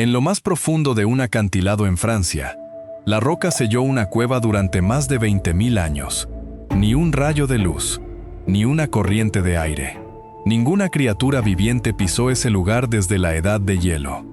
En lo más profundo de un acantilado en Francia, la roca selló una cueva durante más de 20.000 años. Ni un rayo de luz, ni una corriente de aire. Ninguna criatura viviente pisó ese lugar desde la edad de hielo.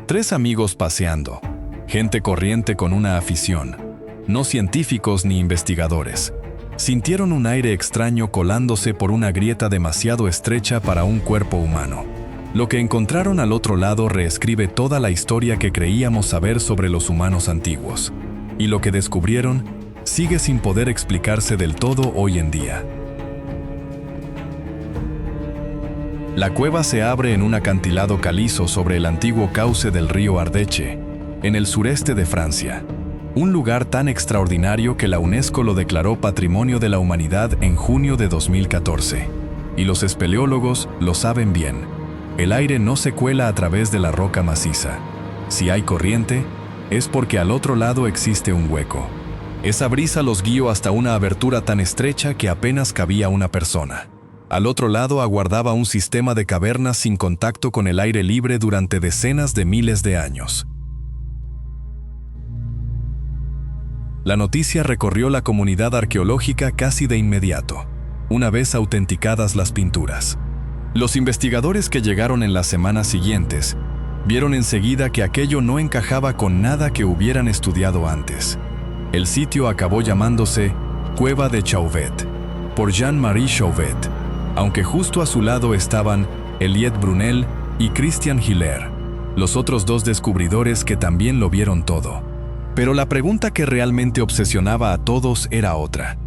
3 amigos paseando, gente corriente con una afición, no científicos ni investigadores. Sintieron un aire extraño colándose por una grieta demasiado estrecha para un cuerpo humano. Lo que encontraron al otro lado reescribe toda la historia que creíamos saber sobre los humanos antiguos. Y lo que descubrieron sigue sin poder explicarse del todo hoy en día. La cueva se abre en un acantilado calizo sobre el antiguo cauce del río Ardèche, en el sureste de Francia. Un lugar tan extraordinario que la UNESCO lo declaró Patrimonio de la Humanidad en junio de 2014. Y los espeleólogos lo saben bien. El aire no se cuela a través de la roca maciza. Si hay corriente, es porque al otro lado existe un hueco. Esa brisa los guió hasta una abertura tan estrecha que apenas cabía una persona. Al otro lado aguardaba un sistema de cavernas sin contacto con el aire libre durante decenas de miles de años. La noticia recorrió la comunidad arqueológica casi de inmediato, una vez autenticadas las pinturas. Los investigadores que llegaron en las semanas siguientes vieron enseguida que aquello no encajaba con nada que hubieran estudiado antes. El sitio acabó llamándose Cueva de Chauvet, por Jean-Marie Chauvet, aunque justo a su lado estaban Eliette Brunel y Christian Hiller, los otros 2 descubridores que también lo vieron todo. Pero la pregunta que realmente obsesionaba a todos era otra.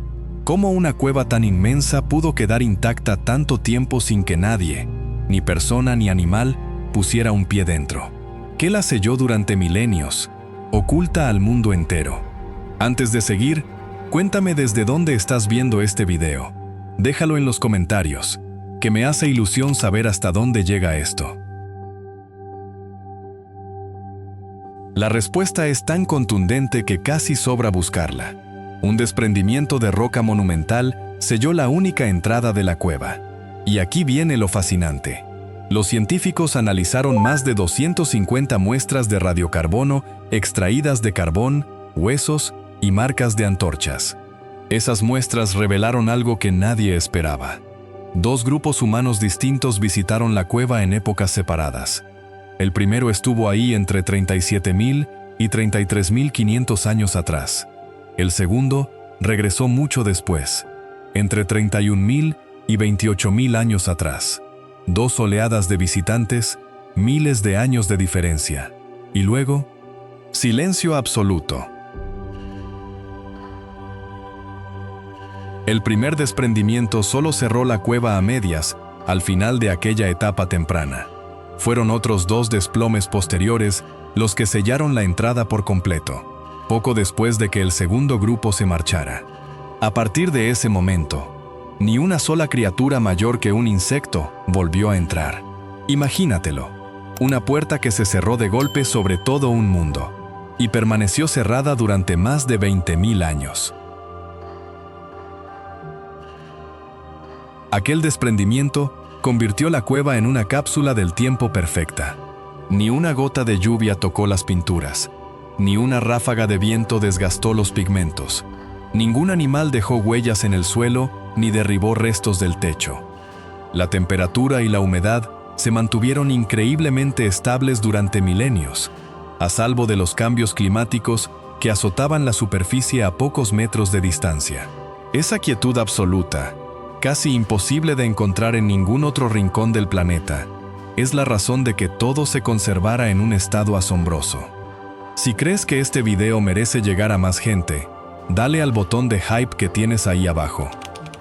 ¿Cómo una cueva tan inmensa pudo quedar intacta tanto tiempo sin que nadie, ni persona ni animal, pusiera un pie dentro? ¿Qué la selló durante milenios, oculta al mundo entero? Antes de seguir, cuéntame desde dónde estás viendo este video. Déjalo en los comentarios, que me hace ilusión saber hasta dónde llega esto. La respuesta es tan contundente que casi sobra buscarla. Un desprendimiento de roca monumental selló la única entrada de la cueva. Y aquí viene lo fascinante. Los científicos analizaron más de 250 muestras de radiocarbono extraídas de carbón, huesos y marcas de antorchas. Esas muestras revelaron algo que nadie esperaba. 2 grupos humanos distintos visitaron la cueva en épocas separadas. El primero estuvo ahí entre 37.000 y 33.500 años atrás. El segundo regresó mucho después, entre 31.000 y 28.000 años atrás. 2 oleadas de visitantes, miles de años de diferencia. Y luego, silencio absoluto. El primer desprendimiento solo cerró la cueva a medias, al final de aquella etapa temprana. Fueron otros 2 desplomes posteriores los que sellaron la entrada por completo, poco después de que el segundo grupo se marchara. A partir de ese momento, ni una sola criatura mayor que un insecto volvió a entrar. Imagínatelo, una puerta que se cerró de golpe sobre todo un mundo, y permaneció cerrada durante más de 20.000 años. Aquel desprendimiento convirtió la cueva en una cápsula del tiempo perfecta. Ni una gota de lluvia tocó las pinturas, ni una ráfaga de viento desgastó los pigmentos. Ningún animal dejó huellas en el suelo ni derribó restos del techo. La temperatura y la humedad se mantuvieron increíblemente estables durante milenios, a salvo de los cambios climáticos que azotaban la superficie a pocos metros de distancia. Esa quietud absoluta, casi imposible de encontrar en ningún otro rincón del planeta, es la razón de que todo se conservara en un estado asombroso. Si crees que este video merece llegar a más gente, dale al botón de hype que tienes ahí abajo.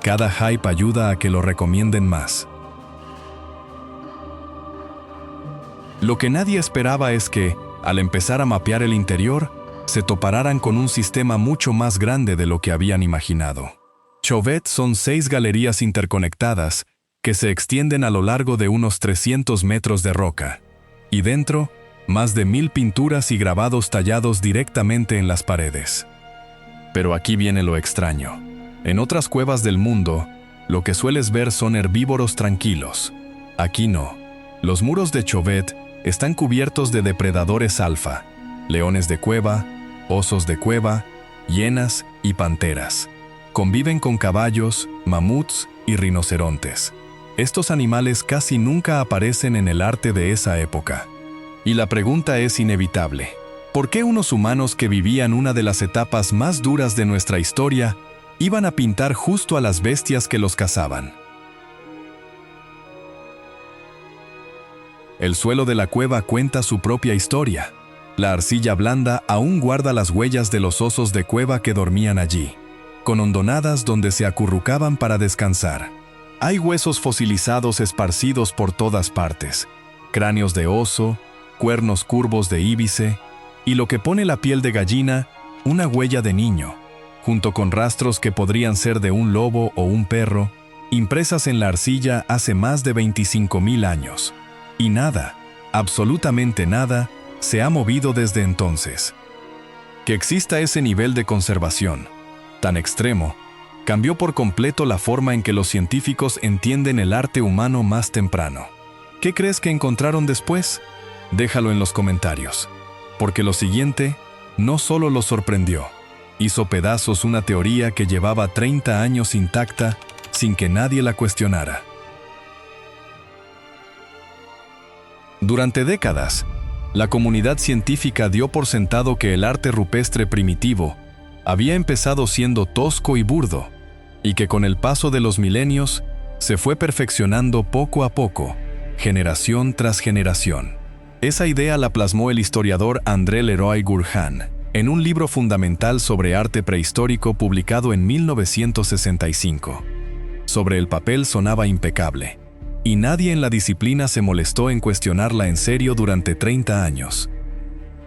Cada hype ayuda a que lo recomienden más. Lo que nadie esperaba es que, al empezar a mapear el interior, se toparan con un sistema mucho más grande de lo que habían imaginado. Chauvet son 6 galerías interconectadas que se extienden a lo largo de unos 300 metros de roca, y dentro, más de 1000 pinturas y grabados tallados directamente en las paredes. Pero aquí viene lo extraño. En otras cuevas del mundo, lo que sueles ver son herbívoros tranquilos. Aquí no. Los muros de Chauvet están cubiertos de depredadores alfa, leones de cueva, osos de cueva, hienas y panteras. Conviven con caballos, mamuts y rinocerontes. Estos animales casi nunca aparecen en el arte de esa época. Y la pregunta es inevitable. ¿Por qué unos humanos que vivían una de las etapas más duras de nuestra historia iban a pintar justo a las bestias que los cazaban? El suelo de la cueva cuenta su propia historia. La arcilla blanda aún guarda las huellas de los osos de cueva que dormían allí, con hondonadas donde se acurrucaban para descansar. Hay huesos fosilizados esparcidos por todas partes, cráneos de oso, cuernos curvos de íbice, y lo que pone la piel de gallina, una huella de niño, junto con rastros que podrían ser de un lobo o un perro, impresas en la arcilla hace más de 25.000 años. Y nada, absolutamente nada, se ha movido desde entonces. Que exista ese nivel de conservación, tan extremo, cambió por completo la forma en que los científicos entienden el arte humano más temprano. ¿Qué crees que encontraron después? Déjalo en los comentarios, porque lo siguiente no solo los sorprendió, hizo pedazos una teoría que llevaba 30 años intacta sin que nadie la cuestionara. Durante décadas, la comunidad científica dio por sentado que el arte rupestre primitivo había empezado siendo tosco y burdo, y que con el paso de los milenios se fue perfeccionando poco a poco, generación tras generación. Esa idea la plasmó el historiador André Leroi-Gourhan en un libro fundamental sobre arte prehistórico publicado en 1965. Sobre el papel sonaba impecable, y nadie en la disciplina se molestó en cuestionarla en serio durante 30 años.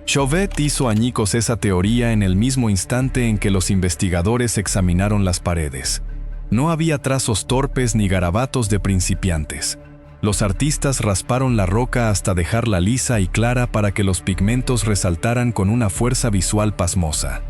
Chauvet hizo añicos esa teoría en el mismo instante en que los investigadores examinaron las paredes. No había trazos torpes ni garabatos de principiantes. Los artistas rasparon la roca hasta dejarla lisa y clara para que los pigmentos resaltaran con una fuerza visual pasmosa.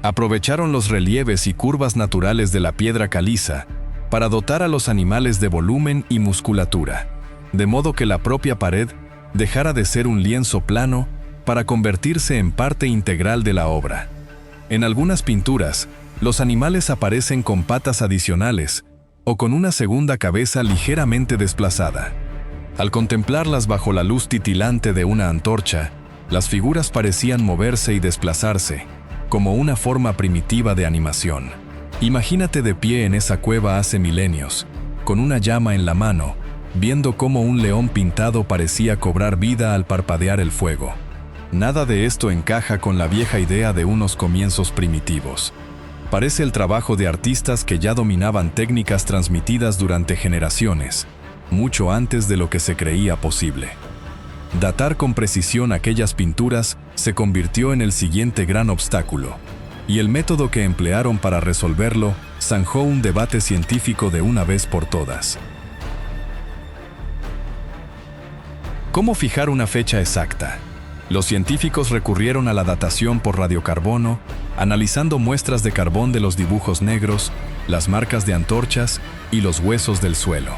Aprovecharon los relieves y curvas naturales de la piedra caliza para dotar a los animales de volumen y musculatura, de modo que la propia pared dejara de ser un lienzo plano para convertirse en parte integral de la obra. En algunas pinturas, los animales aparecen con patas adicionales o con una segunda cabeza ligeramente desplazada. Al contemplarlas bajo la luz titilante de una antorcha, las figuras parecían moverse y desplazarse, como una forma primitiva de animación. Imagínate de pie en esa cueva hace milenios, con una llama en la mano, viendo cómo un león pintado parecía cobrar vida al parpadear el fuego. Nada de esto encaja con la vieja idea de unos comienzos primitivos. Parece el trabajo de artistas que ya dominaban técnicas transmitidas durante generaciones, mucho antes de lo que se creía posible. Datar con precisión aquellas pinturas se convirtió en el siguiente gran obstáculo, y el método que emplearon para resolverlo zanjó un debate científico de una vez por todas. ¿Cómo fijar una fecha exacta? Los científicos recurrieron a la datación por radiocarbono, analizando muestras de carbón de los dibujos negros, las marcas de antorchas y los huesos del suelo.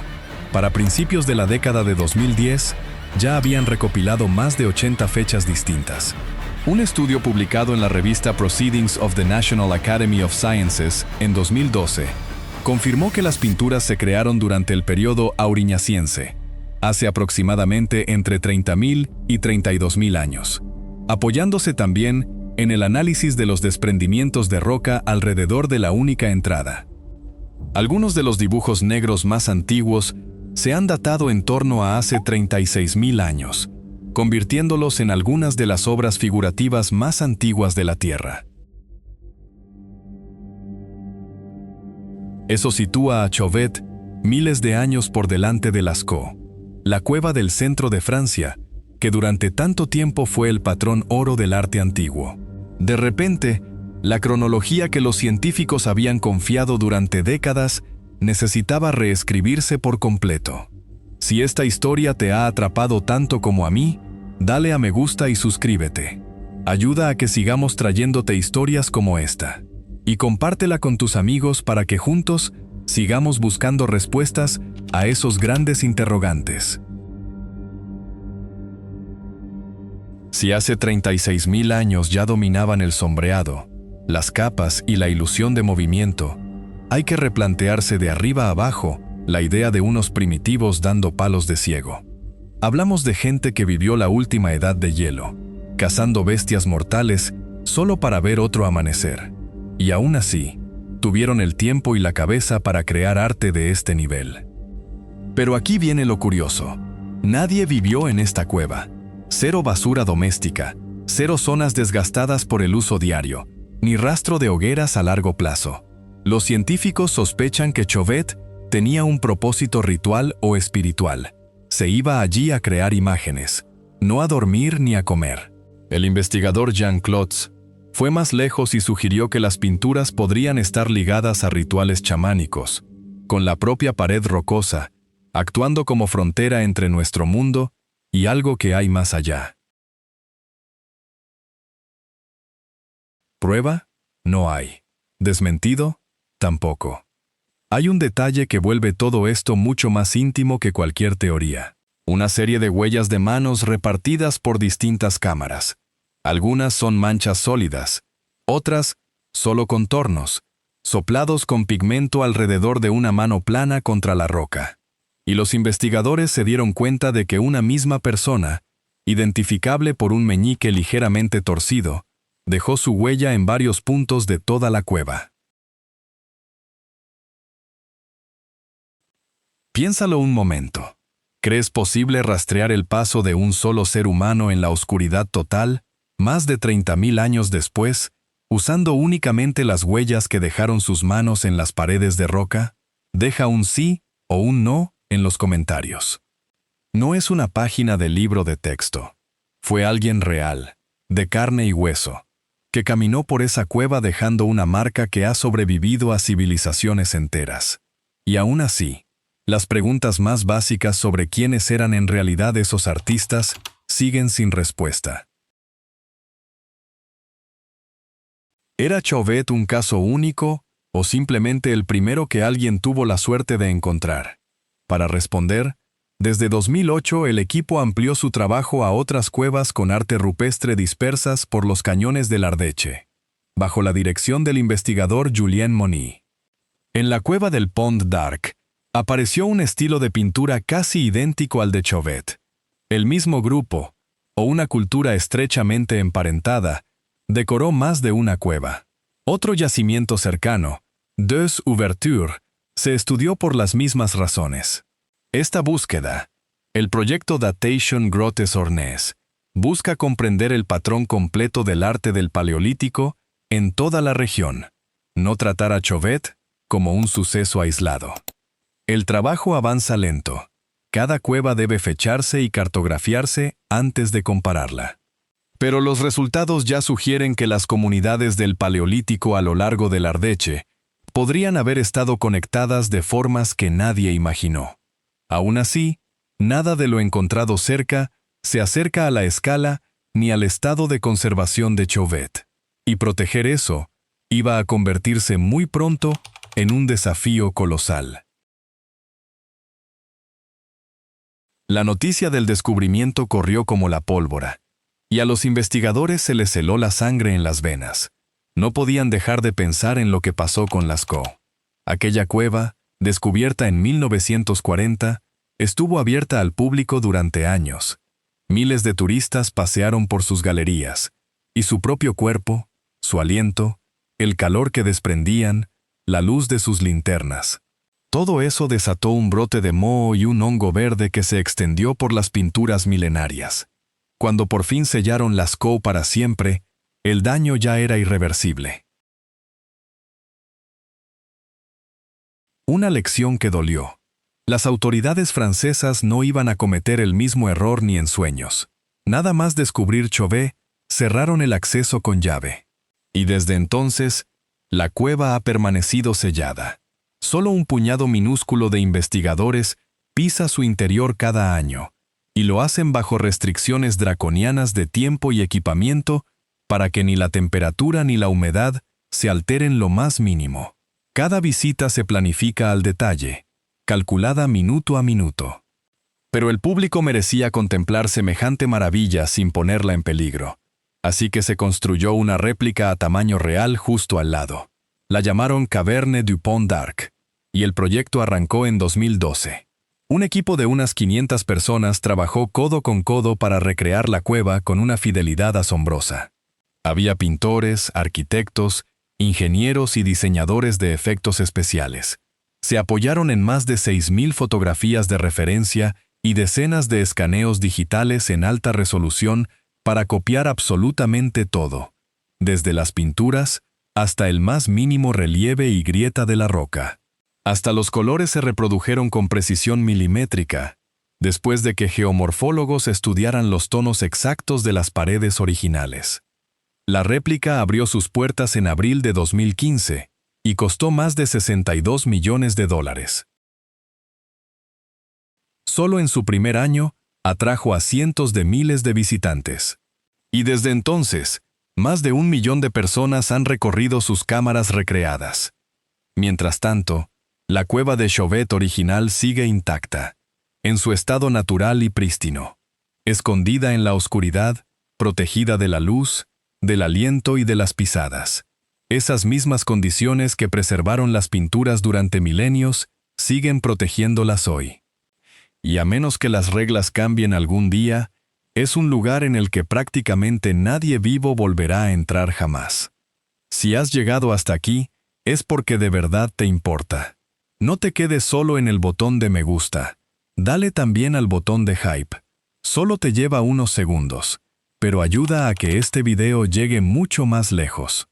Para principios de la década de 2010, ya habían recopilado más de 80 fechas distintas. Un estudio publicado en la revista Proceedings of the National Academy of Sciences en 2012 confirmó que las pinturas se crearon durante el periodo auriñaciense, hace aproximadamente entre 30.000 y 32.000 años, apoyándose también en el análisis de los desprendimientos de roca alrededor de la única entrada. Algunos de los dibujos negros más antiguos se han datado en torno a hace 36.000 años, convirtiéndolos en algunas de las obras figurativas más antiguas de la Tierra. Eso sitúa a Chauvet miles de años por delante de Lascaux, la cueva del centro de Francia, que durante tanto tiempo fue el patrón oro del arte antiguo. De repente, la cronología que los científicos habían confiado durante décadas necesitaba reescribirse por completo. Si esta historia te ha atrapado tanto como a mí, dale a me gusta y suscríbete. Ayuda a que sigamos trayéndote historias como esta. Y compártela con tus amigos para que juntos sigamos buscando respuestas a esos grandes interrogantes. Si hace 36.000 años ya dominaban el sombreado, las capas y la ilusión de movimiento, hay que replantearse de arriba a abajo la idea de unos primitivos dando palos de ciego. Hablamos de gente que vivió la última edad de hielo, cazando bestias mortales solo para ver otro amanecer. Y aún así, tuvieron el tiempo y la cabeza para crear arte de este nivel. Pero aquí viene lo curioso. Nadie vivió en esta cueva. Cero basura doméstica, cero zonas desgastadas por el uso diario, ni rastro de hogueras a largo plazo. Los científicos sospechan que Chauvet tenía un propósito ritual o espiritual. Se iba allí a crear imágenes, no a dormir ni a comer. El investigador Jean Clotes fue más lejos y sugirió que las pinturas podrían estar ligadas a rituales chamánicos, con la propia pared rocosa, actuando como frontera entre nuestro mundo y algo que hay más allá. ¿Prueba? No hay. ¿Desmentido? Tampoco. Hay un detalle que vuelve todo esto mucho más íntimo que cualquier teoría. Una serie de huellas de manos repartidas por distintas cámaras. Algunas son manchas sólidas, otras solo contornos, soplados con pigmento alrededor de una mano plana contra la roca. Y los investigadores se dieron cuenta de que una misma persona, identificable por un meñique ligeramente torcido, dejó su huella en varios puntos de toda la cueva. Piénsalo un momento. ¿Crees posible rastrear el paso de un solo ser humano en la oscuridad total, más de 30.000 años después, usando únicamente las huellas que dejaron sus manos en las paredes de roca? Deja un sí o un no en los comentarios. No es una página de libro de texto. Fue alguien real, de carne y hueso, que caminó por esa cueva dejando una marca que ha sobrevivido a civilizaciones enteras. Y aún así, las preguntas más básicas sobre quiénes eran en realidad esos artistas siguen sin respuesta. ¿Era Chauvet un caso único o simplemente el primero que alguien tuvo la suerte de encontrar? Para responder, desde 2008 el equipo amplió su trabajo a otras cuevas con arte rupestre dispersas por los cañones del Ardèche, bajo la dirección del investigador Julien Mony. En la cueva del Pont d'Arc, apareció un estilo de pintura casi idéntico al de Chauvet. El mismo grupo, o una cultura estrechamente emparentada, decoró más de una cueva. Otro yacimiento cercano, Deux Ouvertures, se estudió por las mismas razones. Esta búsqueda, el proyecto Datation Grottes Ornés, busca comprender el patrón completo del arte del Paleolítico en toda la región, no tratar a Chauvet como un suceso aislado. El trabajo avanza lento. Cada cueva debe fecharse y cartografiarse antes de compararla. Pero los resultados ya sugieren que las comunidades del Paleolítico a lo largo del Ardèche podrían haber estado conectadas de formas que nadie imaginó. Aún así, nada de lo encontrado cerca se acerca a la escala ni al estado de conservación de Chauvet. Y proteger eso iba a convertirse muy pronto en un desafío colosal. La noticia del descubrimiento corrió como la pólvora, y a los investigadores se les heló la sangre en las venas. No podían dejar de pensar en lo que pasó con Lascaux. Aquella cueva, descubierta en 1940, estuvo abierta al público durante años. Miles de turistas pasearon por sus galerías, y su propio cuerpo, su aliento, el calor que desprendían, la luz de sus linternas. Todo eso desató un brote de moho y un hongo verde que se extendió por las pinturas milenarias. Cuando por fin sellaron Lascaux para siempre, el daño ya era irreversible. Una lección que dolió. Las autoridades francesas no iban a cometer el mismo error ni en sueños. Nada más descubrir Chauvet, cerraron el acceso con llave. Y desde entonces, la cueva ha permanecido sellada. Solo un puñado minúsculo de investigadores pisa su interior cada año, y lo hacen bajo restricciones draconianas de tiempo y equipamiento para que ni la temperatura ni la humedad se alteren lo más mínimo. Cada visita se planifica al detalle, calculada minuto a minuto. Pero el público merecía contemplar semejante maravilla sin ponerla en peligro. Así que se construyó una réplica a tamaño real justo al lado. La llamaron Caverne du Pont d'Arc, y el proyecto arrancó en 2012. Un equipo de unas 500 personas trabajó codo con codo para recrear la cueva con una fidelidad asombrosa. Había pintores, arquitectos, ingenieros y diseñadores de efectos especiales. Se apoyaron en más de 6.000 fotografías de referencia y decenas de escaneos digitales en alta resolución para copiar absolutamente todo, desde las pinturas hasta el más mínimo relieve y grieta de la roca. Hasta los colores se reprodujeron con precisión milimétrica, después de que geomorfólogos estudiaran los tonos exactos de las paredes originales. La réplica abrió sus puertas en abril de 2015 y costó más de $62 millones. Solo en su primer año, atrajo a cientos de miles de visitantes. Y desde entonces, más de 1 millón de personas han recorrido sus cámaras recreadas. Mientras tanto, la cueva de Chauvet original sigue intacta, en su estado natural y prístino, escondida en la oscuridad, protegida de la luz, del aliento y de las pisadas. Esas mismas condiciones que preservaron las pinturas durante milenios siguen protegiéndolas hoy. Y a menos que las reglas cambien algún día, es un lugar en el que prácticamente nadie vivo volverá a entrar jamás. Si has llegado hasta aquí, es porque de verdad te importa. No te quedes solo en el botón de me gusta. Dale también al botón de hype. Solo te lleva unos segundos, pero ayuda a que este video llegue mucho más lejos.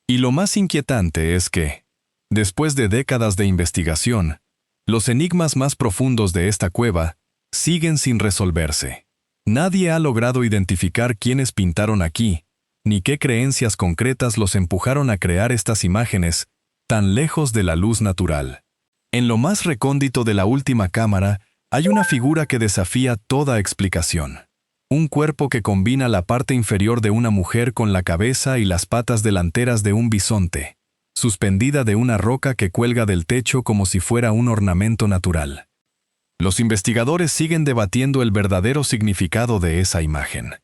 Y lo más inquietante es que, después de décadas de investigación, los enigmas más profundos de esta cueva siguen sin resolverse. Nadie ha logrado identificar quiénes pintaron aquí, ni qué creencias concretas los empujaron a crear estas imágenes tan lejos de la luz natural. En lo más recóndito de la última cámara hay una figura que desafía toda explicación. Un cuerpo que combina la parte inferior de una mujer con la cabeza y las patas delanteras de un bisonte, suspendida de una roca que cuelga del techo como si fuera un ornamento natural. Los investigadores siguen debatiendo el verdadero significado de esa imagen.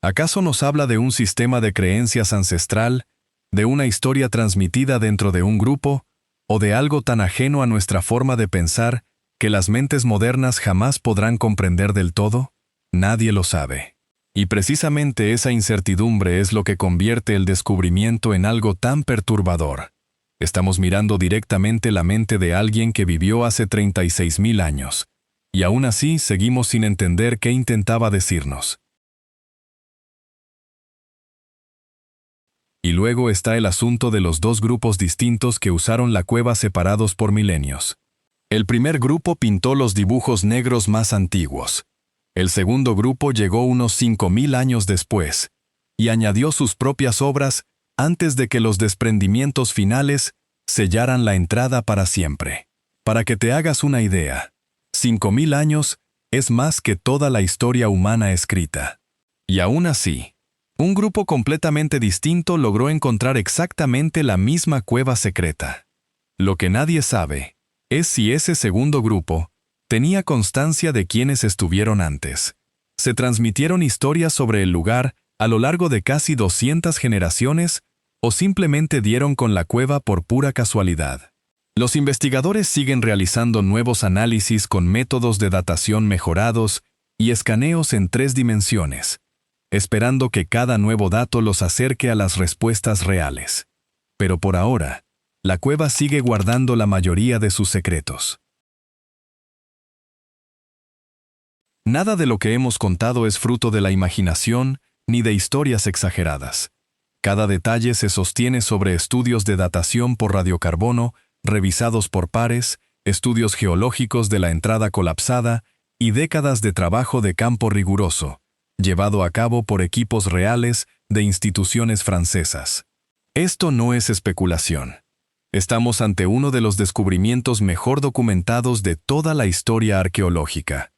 ¿Acaso nos habla de un sistema de creencias ancestral, de una historia transmitida dentro de un grupo, o de algo tan ajeno a nuestra forma de pensar que las mentes modernas jamás podrán comprender del todo? Nadie lo sabe. Y precisamente esa incertidumbre es lo que convierte el descubrimiento en algo tan perturbador. Estamos mirando directamente la mente de alguien que vivió hace 36.000 años, y aún así seguimos sin entender qué intentaba decirnos. Y luego está el asunto de los dos grupos distintos que usaron la cueva separados por milenios. El primer grupo pintó los dibujos negros más antiguos. El segundo grupo llegó unos 5.000 años después, y añadió sus propias obras antes de que los desprendimientos finales sellaran la entrada para siempre. Para que te hagas una idea, 5.000 años es más que toda la historia humana escrita. Y aún así, un grupo completamente distinto logró encontrar exactamente la misma cueva secreta. Lo que nadie sabe es si ese segundo grupo tenía constancia de quienes estuvieron antes. Se transmitieron historias sobre el lugar a lo largo de casi 200 generaciones o simplemente dieron con la cueva por pura casualidad. Los investigadores siguen realizando nuevos análisis con métodos de datación mejorados y escaneos en 3 dimensiones, esperando que cada nuevo dato los acerque a las respuestas reales. Pero por ahora, la cueva sigue guardando la mayoría de sus secretos. Nada de lo que hemos contado es fruto de la imaginación ni de historias exageradas. Cada detalle se sostiene sobre estudios de datación por radiocarbono, revisados por pares, estudios geológicos de la entrada colapsada y décadas de trabajo de campo riguroso, llevado a cabo por equipos reales de instituciones francesas. Esto no es especulación. Estamos ante uno de los descubrimientos mejor documentados de toda la historia arqueológica.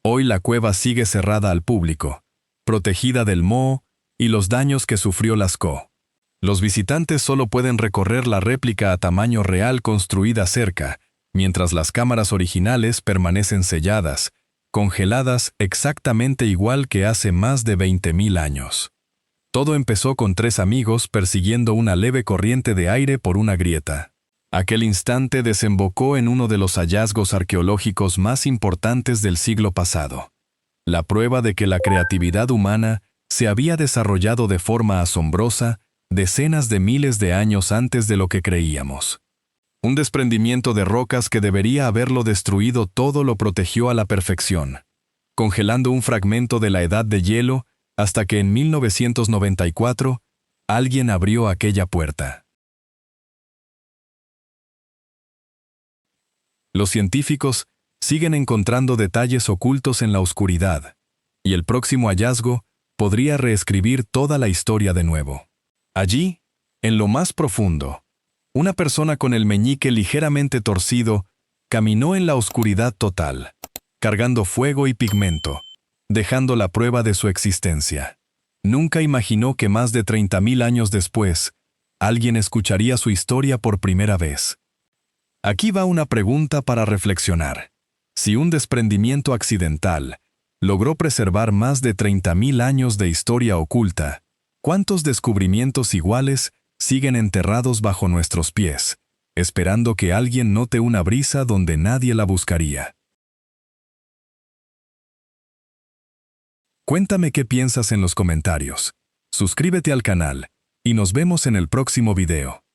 Hoy la cueva sigue cerrada al público, protegida del moho y los daños que sufrió Lascaux. Los visitantes solo pueden recorrer la réplica a tamaño real construida cerca, mientras las cámaras originales permanecen selladas, congeladas exactamente igual que hace más de 20.000 años. Todo empezó con 3 amigos persiguiendo una leve corriente de aire por una grieta. Aquel instante desembocó en uno de los hallazgos arqueológicos más importantes del siglo pasado. La prueba de que la creatividad humana se había desarrollado de forma asombrosa decenas de miles de años antes de lo que creíamos. Un desprendimiento de rocas que debería haberlo destruido todo lo protegió a la perfección, congelando un fragmento de la edad de hielo hasta que en 1994 alguien abrió aquella puerta. Los científicos siguen encontrando detalles ocultos en la oscuridad, y el próximo hallazgo podría reescribir toda la historia de nuevo. Allí, en lo más profundo, una persona con el meñique ligeramente torcido caminó en la oscuridad total, cargando fuego y pigmento, dejando la prueba de su existencia. Nunca imaginó que más de 30.000 años después, alguien escucharía su historia por primera vez. Aquí va una pregunta para reflexionar. Si un desprendimiento accidental logró preservar más de 30.000 años de historia oculta, ¿cuántos descubrimientos iguales siguen enterrados bajo nuestros pies, esperando que alguien note una brisa donde nadie la buscaría? Cuéntame qué piensas en los comentarios. Suscríbete al canal y nos vemos en el próximo video.